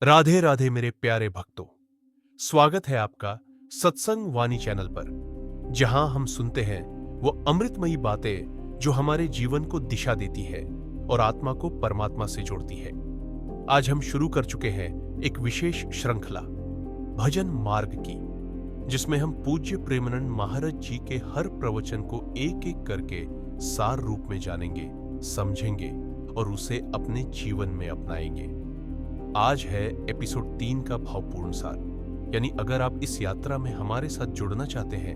राधे राधे मेरे प्यारे भक्तों। स्वागत है आपका सत्संग वाणी चैनल पर, जहां हम सुनते हैं वो अमृतमयी बातें जो हमारे जीवन को दिशा देती है और आत्मा को परमात्मा से जोड़ती है। आज हम शुरू कर चुके हैं एक विशेष श्रृंखला भजन मार्ग की, जिसमें हम पूज्य प्रेमानंद महाराज जी के हर प्रवचन को एक एक करके सार रूप में जानेंगे, समझेंगे और उसे अपने जीवन में अपनाएंगे। आज है एपिसोड 3 का भावपूर्ण सार। यानी अगर आप इस यात्रा में हमारे साथ जुड़ना चाहते हैं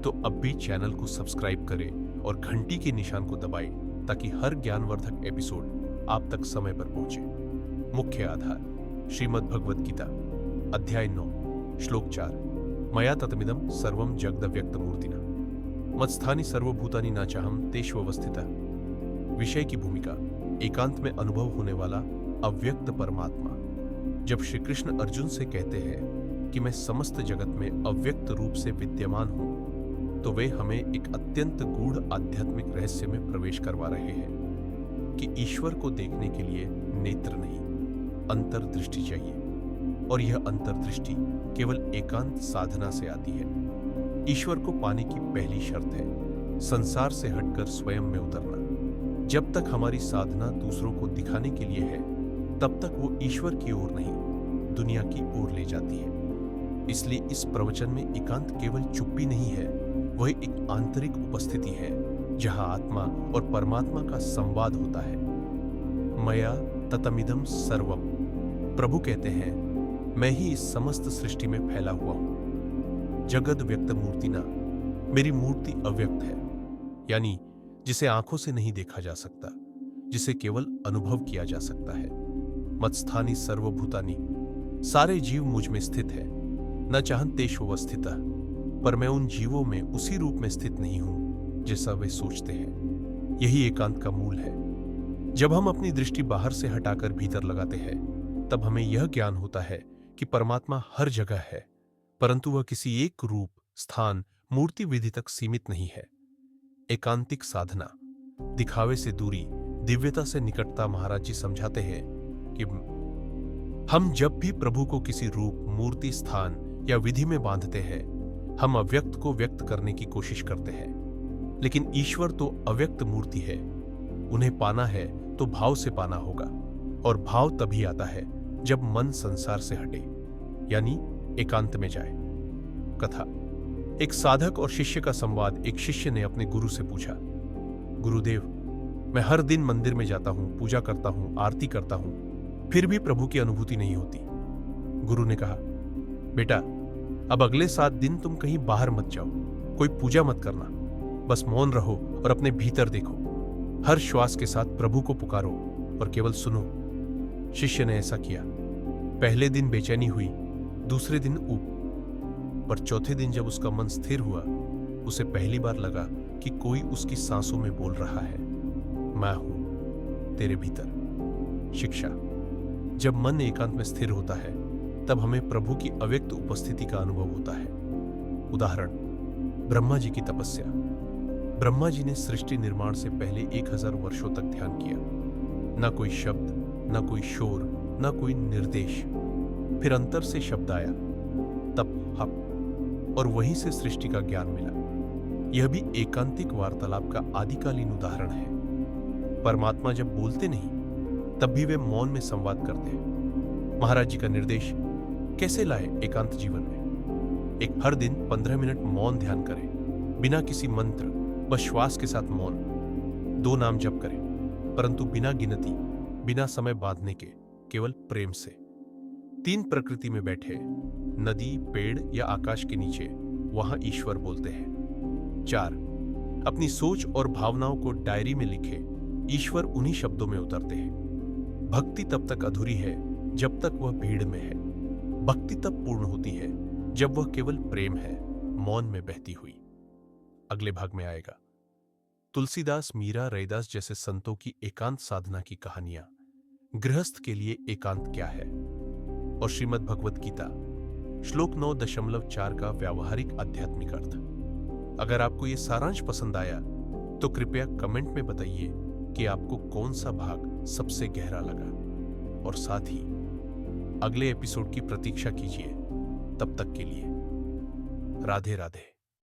तो अब भी चैनल को सब्सक्राइब करें और घंटी के निशान को दबाएं, ताकि हर ज्ञानवर्धक एपिसोड आप तक समय पर पहुंचे। मुख्य आधार श्रीमद् भगवद गीता अध्याय 9 श्लोक 4, मया ततमिदं सर्वं जगदव्यक्तमूर्तिना मत्स्थानि सर्वभूतानि न चाहम तेष्वस्थितः। विषय की भूमिका एकांत में अनुभव होने वाला अव्यक्त परमात्मा। जब श्री कृष्ण अर्जुन से कहते हैं कि मैं समस्त जगत में अव्यक्त रूप से विद्यमान हूं, तो वे हमें एक अत्यंत गूढ़ आध्यात्मिक रहस्य में प्रवेश करवा रहे हैं कि ईश्वर को देखने के लिए नेत्र नहीं, अंतर्दृष्टि चाहिए। और यह अंतर्दृष्टि केवल एकांत साधना से आती है। ईश्वर को पाने की पहली शर्त है संसार से हटकर स्वयं में उतरना। जब तक हमारी साधना दूसरों को दिखाने के लिए है, तब तक वो ईश्वर की ओर नहीं, दुनिया की ओर ले जाती है। इसलिए इस प्रवचन में एकांत केवल चुप्पी नहीं है, वह एक आंतरिक उपस्थिति है जहां आत्मा और परमात्मा का संवाद होता है। मया ततमिदं सर्वम, प्रभु कहते हैं मैं ही इस समस्त सृष्टि में फैला हुआ हूं। जगद व्यक्त मूर्तिना, मेरी मूर्ति अव्यक्त है, यानी जिसे आंखों से नहीं देखा जा सकता, जिसे केवल अनुभव किया जा सकता है। मत्स्थानि सर्वभूतानि, सारे जीव मुझ में स्थित है। न चाहन्तेष्वस्थितः, पर मैं उन जीवों में उसी रूप में स्थित नहीं हूं जैसा वे सोचते हैं। यही एकांत का मूल है। जब हम अपनी दृष्टि बाहर से हटाकर भीतर लगाते हैं, तब हमें यह ज्ञान होता है कि परमात्मा हर जगह है, परंतु वह किसी एक रूप, स्थान, मूर्ति विधि तक सीमित नहीं है। एकांतिक साधना, दिखावे से दूरी, दिव्यता से निकटता। महाराज जी समझाते हैं कि हम जब भी प्रभु को किसी रूप, मूर्ति, स्थान या विधि में बांधते हैं, हम अव्यक्त को व्यक्त करने की कोशिश करते हैं। लेकिन ईश्वर तो अव्यक्त मूर्ति है। उन्हें पाना है तो भाव से पाना होगा, और भाव तभी आता है जब मन संसार से हटे, यानी एकांत में जाए। कथा, एक साधक और शिष्य का संवाद। एक शिष्य ने अपने गुरु से पूछा, गुरुदेव, मैं हर दिन मंदिर में जाता हूं, पूजा करता हूं, आरती करता हूं, फिर भी प्रभु की अनुभूति नहीं होती। गुरु ने कहा, बेटा, अब अगले 7 दिन तुम कहीं बाहर मत जाओ, कोई पूजा मत करना, बस मौन रहो और अपने भीतर देखो। हर श्वास के साथ प्रभु को पुकारो और केवल सुनो। शिष्य ने ऐसा किया। पहले दिन बेचैनी हुई, दूसरे दिन ऊब, पर चौथे दिन जब उसका मन स्थिर हुआ, उसे पहली बार लगा कि कोई उसकी सांसों में बोल रहा है, मैं हूं तेरे भीतर। शिक्षा, जब मन एकांत में स्थिर होता है, तब हमें प्रभु की अव्यक्त उपस्थिति का अनुभव होता है। उदाहरण, ब्रह्मा जी की तपस्या। ब्रह्मा जी ने सृष्टि निर्माण से पहले 1000 वर्षों तक ध्यान किया। न कोई शब्द, न कोई शोर, न कोई निर्देश। फिर अंतर से शब्द आया, तप, हप, और वहीं से सृष्टि का ज्ञान मिला। यह भी एकांतिक वार्तालाप का आदिकालीन उदाहरण है। परमात्मा जब बोलते नहीं, तब भी वे मौन में संवाद करते हैं। महाराज जी का निर्देश कैसे लाए एकांत जीवन में? एक हर दिन 15 मिनट मौन ध्यान करें, बिना किसी मंत्र, बस श्वास के साथ मौन। 2 नाम जप करें, परंतु बिना गिनती, बिना समय बांधने के, केवल प्रेम से। 3 प्रकृति में बैठे, नदी, पेड़ या आकाश के नीचे, वहां ईश्वर बोलते हैं। 4, अपनी सोच और भावनाओं को डायरी में लिखे, ईश्वर उन्हीं शब्दों में उतरते हैं। भक्ति तब तक अधूरी है जब तक वह भीड़ में है। भक्ति तब पूर्ण होती है जब वह केवल प्रेम है, मौन में बहती हुई। अगले भाग में आएगा तुलसीदास, मीरा, रैदास जैसे संतों की एकांत साधना की कहानियां। गृहस्थ के लिए एकांत क्या है, और श्रीमद् भगवद गीता श्लोक 9.4 का व्यावहारिक आध्यात्मिक अर्थ। अगर आपको यह सारांश पसंद आया तो कृपया कमेंट में बताइए कि आपको कौन सा भाग सबसे गहरा लगा, और साथ ही अगले एपिसोड की प्रतीक्षा कीजिए। तब तक के लिए राधे राधे।